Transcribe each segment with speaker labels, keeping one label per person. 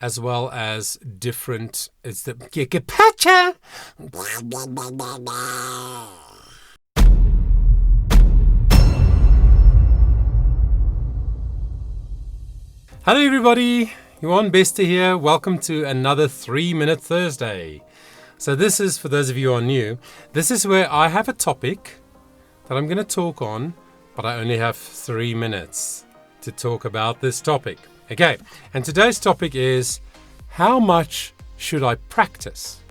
Speaker 1: as well as different. It's the Gigapacha. Hello everybody, Johan Bester here. Welcome to another 3-Minute Thursday. So this is, for those of you who are new, this is where I have a topic that I'm going to talk on, but I only have 3 minutes to talk about this topic. Okay, and today's topic is, how much should I practice?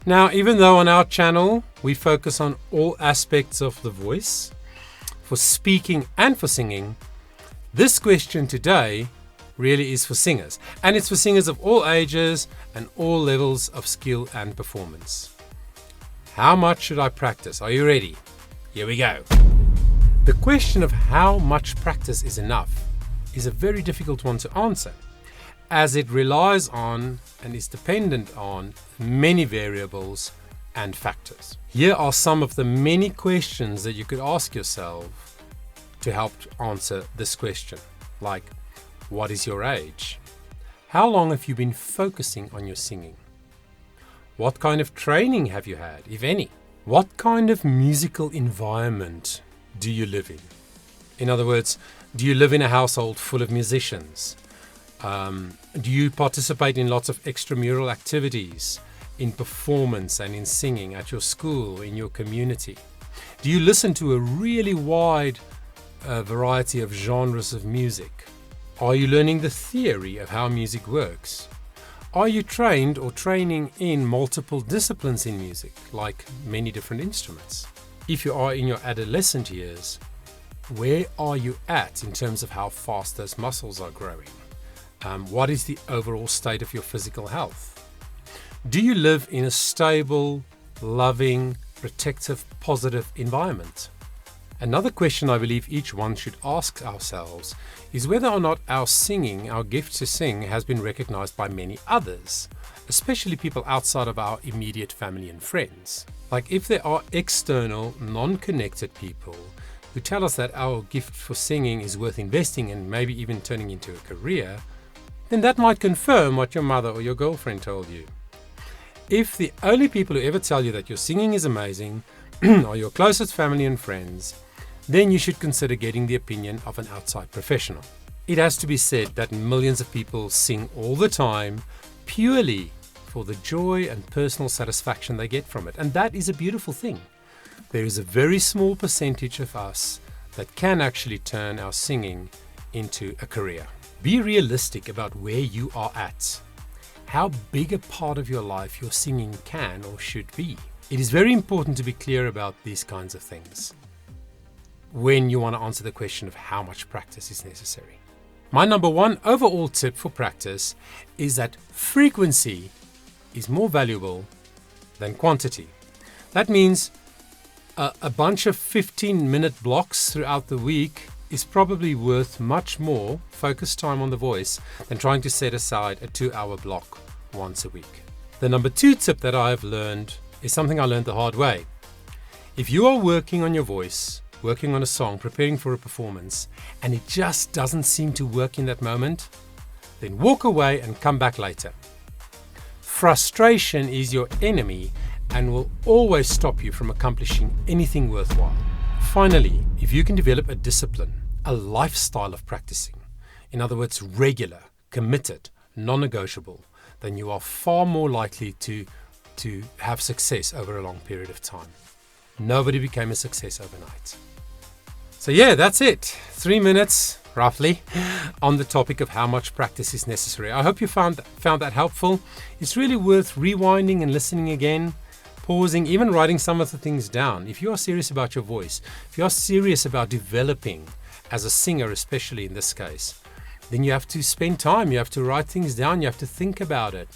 Speaker 1: Now, even though on our channel we focus on all aspects of the voice, for speaking and for singing, this question today really is for singers, and it's for singers of all ages and all levels of skill and performance. How much should I practice? Are you ready? Here we go. The question of how much practice is enough is a very difficult one to answer, as it relies on and is dependent on many variables and factors. Here are some of the many questions that you could ask yourself to help answer this question, like, what is your age? How long have you been focusing on your singing? What kind of training have you had, if any? What kind of musical environment do you live in? In other words, do you live in a household full of musicians? Do you participate in lots of extramural activities, in performance and in singing at your school, in your community? Do you listen to a really wide variety of genres of music? Are you learning the theory of how music works? Are you trained or training in multiple disciplines in music, like many different instruments? If you are in your adolescent years, where are you at in terms of how fast those muscles are growing? What is the overall state of your physical health? Do you live in a stable, loving, protective, positive environment? Another question I believe each one should ask ourselves is whether or not our singing, our gift to sing, has been recognized by many others, especially people outside of our immediate family and friends. Like, if there are external, non-connected people who tell us that our gift for singing is worth investing and maybe even turning into a career, then that might confirm what your mother or your girlfriend told you. If the only people who ever tell you that your singing is amazing are your closest family and friends, then you should consider getting the opinion of an outside professional. It has to be said that millions of people sing all the time purely for the joy and personal satisfaction they get from it, and that is a beautiful thing. There is a very small percentage of us that can actually turn our singing into a career. Be realistic about where you are at, how big a part of your life your singing can or should be. It is very important to be clear about these kinds of things when you want to answer the question of how much practice is necessary. My number one overall tip for practice is that frequency is more valuable than quantity. That means a bunch of 15-minute blocks throughout the week is probably worth much more focused time on the voice than trying to set aside a 2-hour block once a week. The number 2 tip that I have learned is something I learned the hard way. If you are working on your voice, working on a song, preparing for a performance, and it just doesn't seem to work in that moment, then walk away and come back later. Frustration is your enemy and will always stop you from accomplishing anything worthwhile. Finally, if you can develop a discipline, a lifestyle of practicing, in other words, regular, committed, non-negotiable, then you are far more likely to have success over a long period of time. Nobody became a success overnight. So yeah, that's it. 3 minutes, roughly, on the topic of how much practice is necessary. I hope you found that helpful. It's really worth rewinding and listening again, pausing, even writing some of the things down. If you are serious about your voice, if you are serious about developing as a singer, especially in this case, then you have to spend time, you have to write things down, you have to think about it,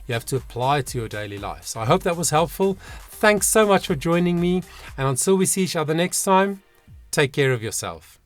Speaker 1: you have to apply it to your daily life. So I hope that was helpful. Thanks so much for joining me, and until we see each other next time, take care of yourself.